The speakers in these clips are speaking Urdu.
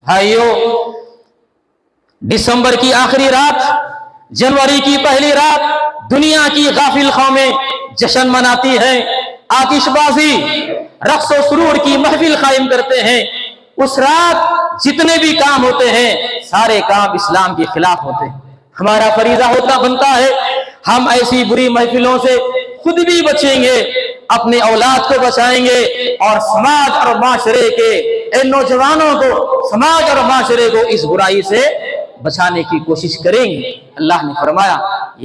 بھائیو، دسمبر کی آخری رات، جنوری کی پہلی رات دنیا کی غافل قومیں جشن مناتی ہیں، آتش بازی، رقص و سرور کی محفل قائم کرتے ہیں۔ اس رات جتنے بھی کام ہوتے ہیں سارے کام اسلام کے خلاف ہوتے ہیں۔ ہمارا فریضہ بنتا ہے ہم ایسی بری محفلوں سے خود بھی بچیں گے، اپنے اولاد کو بچائیں گے، اور سماج اور معاشرے کے نوجوانوں کو، سماج اور معاشرے کو اس برائی سے بچانے کی کوشش کریں گے۔ اللہ نے فرمایا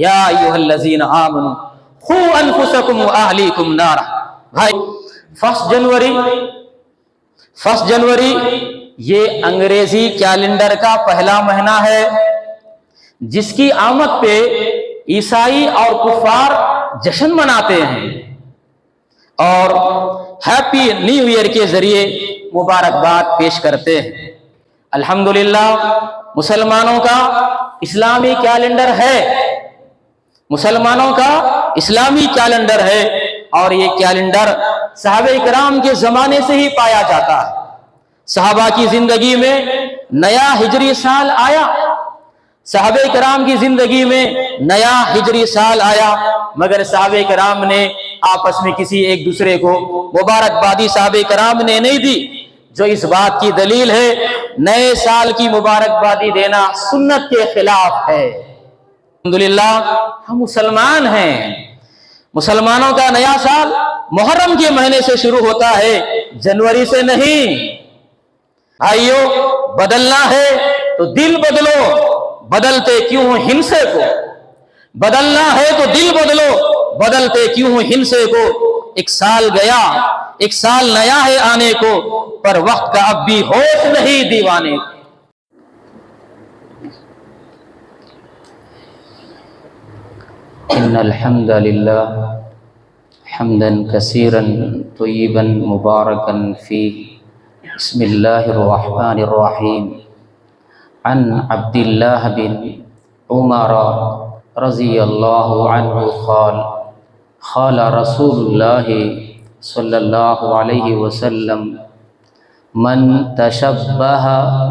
یا ایھا الذین آمنوا قوا انفسکم واہلیکم نارا۔ بھائی، 1 جنوری یہ انگریزی کیلنڈر کا پہلا مہینہ ہے، جس کی آمد پہ عیسائی اور کفار جشن مناتے ہیں اور ہیپی نیو ایئر کے ذریعے مبارکباد پیش کرتے ہیں۔ الحمدللہ مسلمانوں کا اسلامی کیلنڈر ہے، مسلمانوں کا اسلامی کیلنڈر ہے، اور یہ کیلنڈر صحابہ کرام کے زمانے سے ہی پایا جاتا ہے۔ صحابہ کی زندگی میں نیا ہجری سال آیا، صحابہ کرام کی زندگی میں نیا ہجری سال آیا، مگر صحابہ کرام نے آپس میں کسی ایک دوسرے کو مبارکبادی صحابہ کرام نے نہیں دی، جو اس بات کی دلیل ہے نئے سال کی مبارکبادی دینا سنت کے خلاف ہے۔ الحمدللہ ہم مسلمان ہیں، مسلمانوں کا نیا سال محرم کے مہینے سے شروع ہوتا ہے، جنوری سے نہیں۔ بھائیو، بدلنا ہے تو دل بدلو، بدلتے کیوں ہو ہنسے کو؟ بدلنا ہے تو دل بدلو، بدلتے کیوں ہو ہنسے کو؟ ایک سال گیا، ایک سال نیا ہے آنے کو، پر وقت کا اب بھی ہوش نہیں دیوانے کو۔ ان الحمد للہ حمدا کثیرا طیبا مبارکا فیہ، بسم اللہ الرحمن الرحیم۔ عن عبد اللہ بن عمر رضی اللہ عنہ قال قال رسول اللہ صلی اللہ علیہ وسلم من تشبہ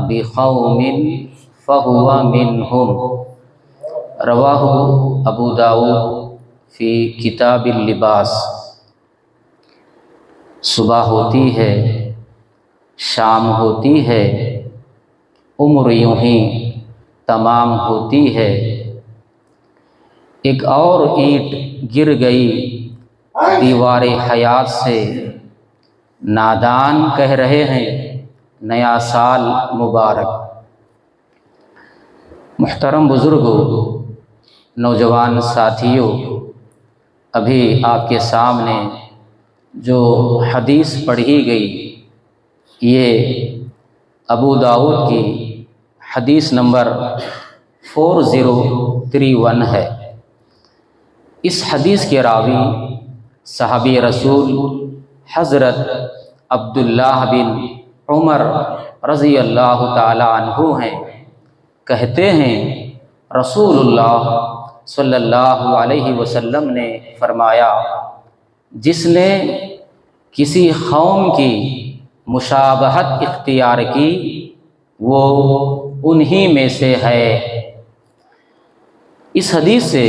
بقوم فہو منہم، رواہ ابو داؤد فی کتاب اللباس۔ صبح ہوتی ہے، شام ہوتی ہے، عمر یوں ہی تمام ہوتی ہے، ایک اور اینٹ گر گئی دیوار حیات سے، نادان کہہ رہے ہیں نیا سال مبارک۔ محترم بزرگوں، نوجوان ساتھیوں، ابھی آپ کے سامنے جو حدیث پڑھی گئی یہ ابو داؤد کی حدیث نمبر 4031 ہے۔ اس حدیث کے راوی صحابی رسول حضرت عبداللہ بن عمر رضی اللہ تعالی عنہ ہیں۔ کہتے ہیں رسول اللہ صلی اللہ علیہ وسلم نے فرمایا، جس نے کسی قوم کی مشابہت اختیار کی وہ انہی میں سے ہے۔ اس حدیث سے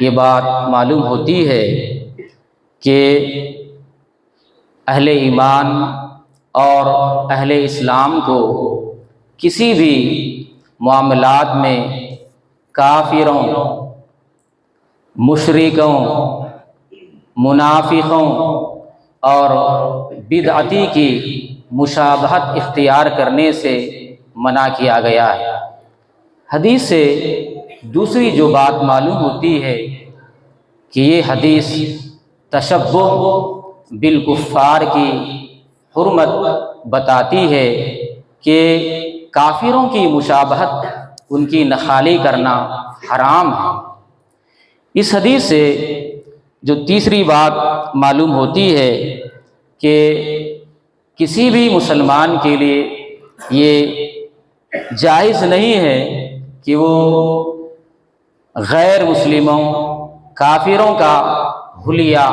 یہ بات معلوم ہوتی ہے کہ اہل ایمان اور اہل اسلام کو کسی بھی معاملات میں کافروں، مشرکوں، منافقوں اور بدعتی کی مشابہت اختیار کرنے سے منع کیا گیا ہے۔ حدیث سے دوسری جو بات معلوم ہوتی ہے کہ یہ حدیث تشبہ بالکفار کی حرمت بتاتی ہے کہ کافروں کی مشابہت، ان کی نخالی کرنا حرام ہے۔ اس حدیث سے جو تیسری بات معلوم ہوتی ہے کہ کسی بھی مسلمان کے لیے یہ جائز نہیں ہے کہ وہ غیر مسلموں، کافروں کا حلیہ،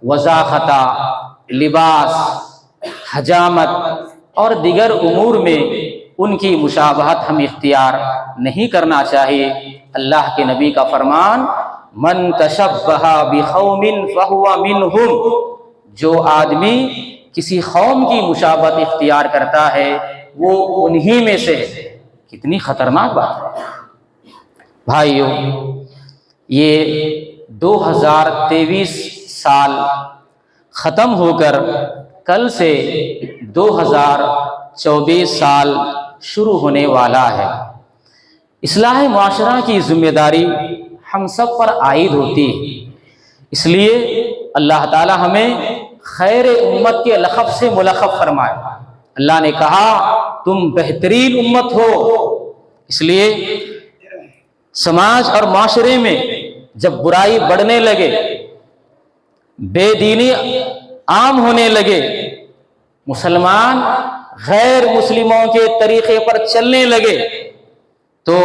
وضاحتہ، لباس، حجامت، اور دیگر امور میں ان کی مشابہت ہم اختیار نہیں کرنا چاہیے۔ اللہ کے نبی کا فرمان، من تشبہ بقوم فہو منہم، جو آدمی کسی قوم کی مشابہت اختیار کرتا ہے وہ انہی میں سے ہے۔ کتنی خطرناک بات ہے بھائیو۔ یہ 2023 سال ختم ہو کر کل سے 2024 سال شروع ہونے والا ہے۔ اصلاح معاشرہ کی ذمہ داری ہم سب پر عائد ہوتی ہے، اس لیے اللہ تعالی ہمیں خیر امت کے لقب سے ملقب فرمائے۔ اللہ نے کہا تم بہترین امت ہو، اس لیے سماج اور معاشرے میں جب برائی بڑھنے لگے، بے دینی عام ہونے لگے، مسلمان غیر مسلموں کے طریقے پر چلنے لگے، تو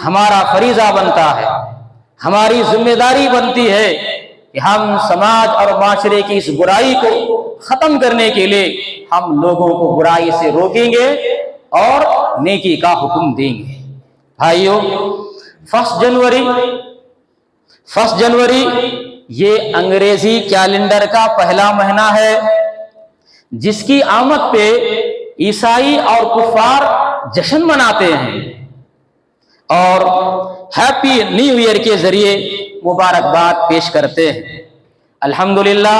ہمارا فریضہ بنتا ہے، ہماری ذمہ داری بنتی ہے کہ ہم سماج اور معاشرے کی اس برائی کو ختم کرنے کے لیے ہم لوگوں کو برائی سے روکیں گے اور نیکی کا حکم دیں گے۔ بھائیو، 1 جنوری یہ انگریزی کیلنڈر کا پہلا مہینہ ہے، جس کی آمد پہ عیسائی اور کفار جشن مناتے ہیں اور ہیپی نیو ایئر کے ذریعے مبارکباد پیش کرتے ہیں۔ الحمدللہ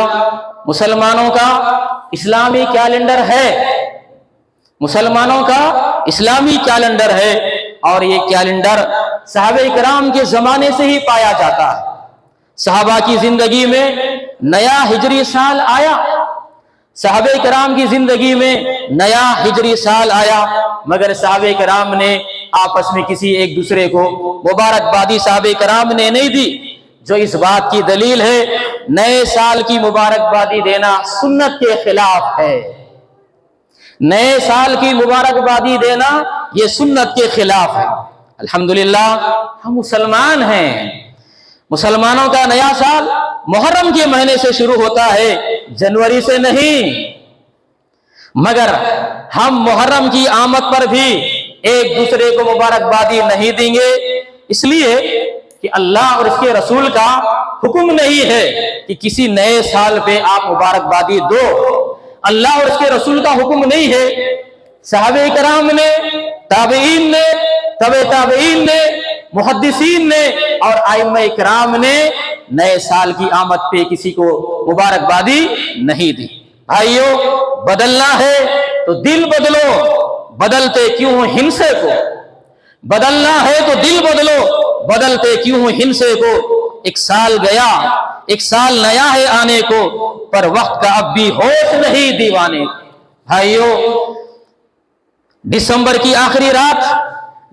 مسلمانوں کا اسلامی کیلنڈر ہے، مسلمانوں کا اسلامی کیلنڈر ہے، اور یہ کیلنڈر صحابہ کرام کے زمانے سے ہی پایا جاتا ہے۔ صحابہ کی زندگی میں نیا ہجری سال آیا، صحابہ کرام کی زندگی میں نیا ہجری سال آیا، مگر صحابہ کرام نے آپس میں کسی ایک دوسرے کو مبارکبادی صحابہ کرام نے نہیں دی، جو اس بات کی دلیل ہے نئے سال کی مبارکبادی دینا سنت کے خلاف ہے۔ نئے سال کی مبارکبادی دینا یہ سنت کے خلاف ہے۔ الحمدللہ ہم مسلمان ہیں، مسلمانوں کا نیا سال محرم کے مہینے سے شروع ہوتا ہے، جنوری سے نہیں، مگر ہم محرم کی آمد پر بھی ایک دوسرے کو مبارکبادی نہیں دیں گے، اس لیے کہ اللہ اور اس کے رسول کا حکم نہیں ہے کہ کسی نئے سال پہ آپ مبارکبادی دو۔ اللہ اور اس کے رسول کا حکم نہیں ہے۔ صحابہ کرام نے، تابعین نے، تبع تابعین نے، محدثین نے اور ائمہ کرام نے نئے سال کی آمد پہ کسی کو مبارکبادی نہیں دی۔ بھائیو، بدلنا ہے تو دل بدلو، بدلتے کیوں ہو ہنسے کو؟ بدلنا ہے تو دل بدلو، بدلتے کیوں ہو ہنسے کو؟ ایک سال گیا، ایک سال نیا ہے آنے کو، پر وقت کا اب بھی ہوش نہیں دیوانے کو۔ بھائیو، دسمبر کی آخری رات،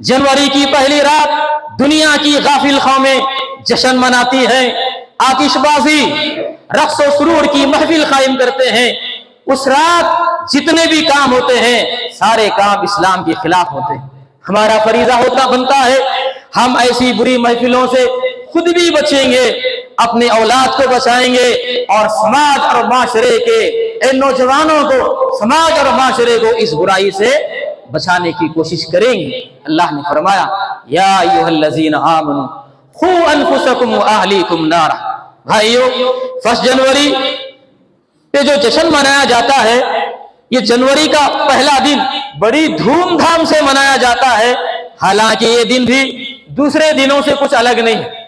جنوری کی پہلی رات دنیا کی غافل قومیں جشن مناتی ہیں، آتش بازی، رقص و سرور کی محفل قائم کرتے ہیں۔ اس رات جتنے بھی کام ہوتے ہیں سارے کام اسلام کے خلاف ہوتے ہیں۔ ہمارا فریضہ بنتا ہے ہم ایسی بری محفلوں سے خود بھی بچیں گے، اپنے اولاد کو بچائیں گے، اور سماج اور معاشرے کے نوجوانوں کو، سماج اور معاشرے کو اس برائی سے بچانے کی کوشش کریں گے۔ اللہ نے فرمایا یا ایھا الذین آمنوا قوا انفسکم واہلیکم نارا۔ بھائیو، 1 جنوری پہ جو جشن منایا جاتا ہے، یہ جنوری کا پہلا دن بڑی دھوم دھام سے منایا جاتا ہے، حالانکہ یہ دن بھی دوسرے دنوں سے کچھ الگ نہیں ہے۔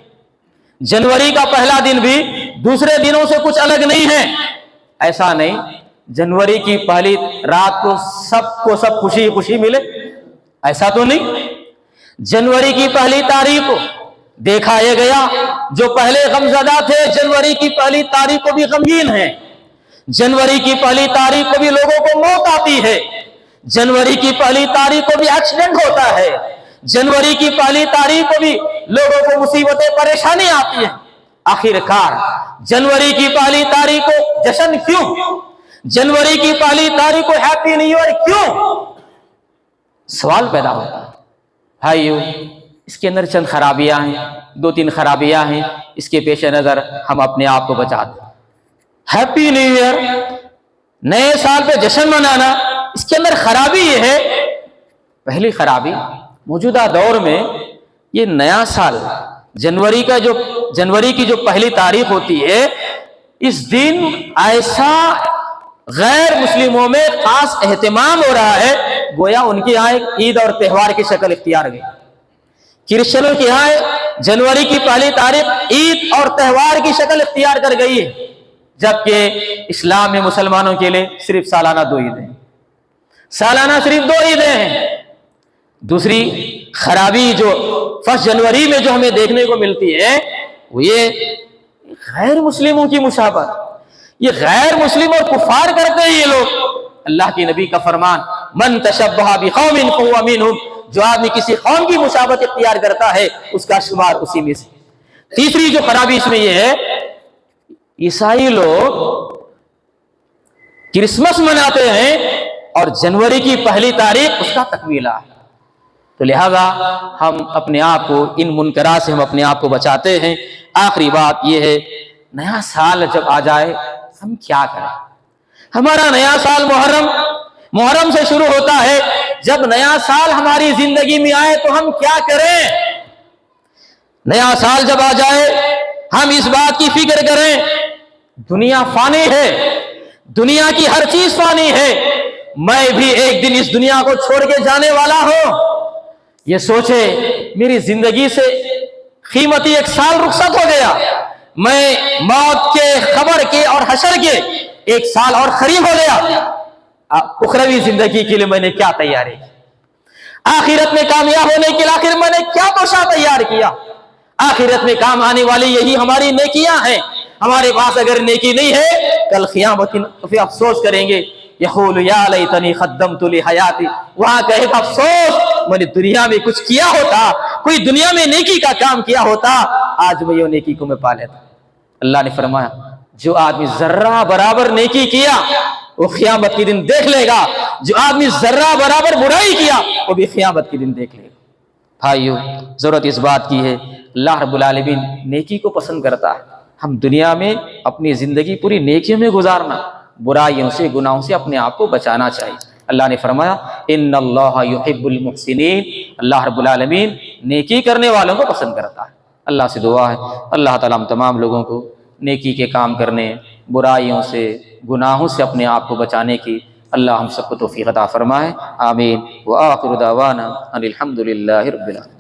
جنوری کا پہلا دن بھی دوسرے دنوں سے کچھ الگ نہیں ہے۔ ایسا نہیں جنوری کی پہلی رات کو سب خوشی خوشی ملے، ایسا تو نہیں۔ جنوری کی پہلی تاریخ کو دیکھا یہ گیا جو پہلے غمزدہ تھے جنوری کی پہلی تاریخ کو بھی غمگین ہیں، جنوری کی پہلی تاریخ کو بھی لوگوں کو موت آتی ہے، جنوری کی پہلی تاریخ کو بھی ایکسیڈنٹ ہوتا ہے، جنوری کی پہلی تاریخ کو بھی لوگوں کو مصیبتیں پریشانی آتی ہیں۔ آخر کار جنوری کی پہلی تاریخ کو جشن کیوں؟ جنوری کی پہلی تاریخ کو ہیپی نیو ایئر کیوں؟ سوال پیدا ہوتا ہے۔ بھائیو، اس کے اندر چند خرابیاں ہیں، 2-3 خرابیاں ہیں، اس کے پیش نظر ہم اپنے آپ کو بچا دیں۔ ہیپی نیو ایئر، نئے سال پہ جشن منانا، اس کے اندر خرابی یہ ہے، پہلی خرابی موجودہ دور میں یہ نیا سال جنوری کی جو پہلی تاریخ ہوتی ہے، اس دن ایسا غیر مسلموں میں خاص اہتمام ہو رہا ہے گویا ان کے یہاں ایک عید اور تہوار کی شکل اختیار گئی۔ کرسچنوں کے یہاں جنوری کی پہلی تاریخ عید اور تہوار کی شکل اختیار کر گئی ہے، جبکہ اسلام میں مسلمانوں کے لیے صرف سالانہ 2 عیدیں، سالانہ صرف 2 عیدیں ہیں۔ دوسری خرابی جو 1 جنوری میں جو ہمیں دیکھنے کو ملتی ہے وہ یہ غیر مسلموں کی مشابہت، یہ غیر مسلم اور کفار کرتے ہیں یہ لوگ۔ اللہ کے نبی کا فرمان، من تشبہ بقوم فہو منہم، جو آدمی کسی قوم کی مشابہت اختیار کرتا ہے اس کا شمار اسی میں سے۔ تیسری جو خرابی اس میں یہ ہے، عیسائی لوگ کرسمس مناتے ہیں اور جنوری کی پہلی تاریخ اس کا تکمیلہ ہے، تو لہذا ہم اپنے آپ کو ان منکرات سے ہم اپنے آپ کو بچاتے ہیں۔ آخری بات یہ ہے، نیا سال جب آ جائے ہم کیا کریں؟ ہمارا نیا سال محرم سے شروع ہوتا ہے، جب نیا سال ہماری زندگی میں آئے تو ہم کیا کریں؟ نیا سال جب آ جائے ہم اس بات کی فکر کریں، دنیا فانی ہے، دنیا کی ہر چیز فانی ہے، میں بھی ایک دن اس دنیا کو چھوڑ کے جانے والا ہوں۔ یہ سوچے میری زندگی سے قیمتی 1 سال رخصت ہو گیا، میں موت کے، خبر کے اور حشر کے 1 سال اور قریب ہو گیا، اخروی زندگی کے لیے میں نے کیا تیاری کی؟ آخرت میں کامیاب ہونے کے لیے آخر میں نے کیا توشہ تیار کیا؟ آخرت میں کام آنے والی یہی ہماری نیکیاں ہیں۔ ہمارے پاس اگر نیکی نہیں ہے کل قیامت پہ افسوس کریں گے، یقول یا لیتنی قدمت لحیاتی، وہاں کہے گا افسوس میں نے دنیا میں کچھ کیا ہوتا، کوئی دنیا میں نیکی کا کام کیا ہوتا، آج میں یہ نیکی کو میں پا لیتا۔ اللہ نے فرمایا جو آدمی ذرہ برابر نیکی کیا وہ قیامت کے دن دیکھ لے گا، جو آدمی ذرہ برابر برائی کیا وہ بھی قیامت کے دن دیکھ لے گا۔ بھائیو، ضرورت اس بات کی ہے، اللہ رب العالمین نیکی کو پسند کرتا ہے، ہم دنیا میں اپنی زندگی پوری نیکیوں میں گزارنا، برائیوں سے، گناہوں سے اپنے آپ کو بچانا چاہیے۔ اللہ نے فرمایا ان اللہ یحب المحسنین، اللہ رب العالمین نیکی کرنے والوں کو پسند کرتا ہے۔ اللہ سے دعا ہے اللہ تعالیٰ ہم تمام لوگوں کو نیکی کے کام کرنے، برائیوں سے، گناہوں سے اپنے آپ کو بچانے کی اللہ ہم سب کو توفیق عطا فرمائے، آمین۔ وآخر دعوانا ان الحمد للہ رب العالمین۔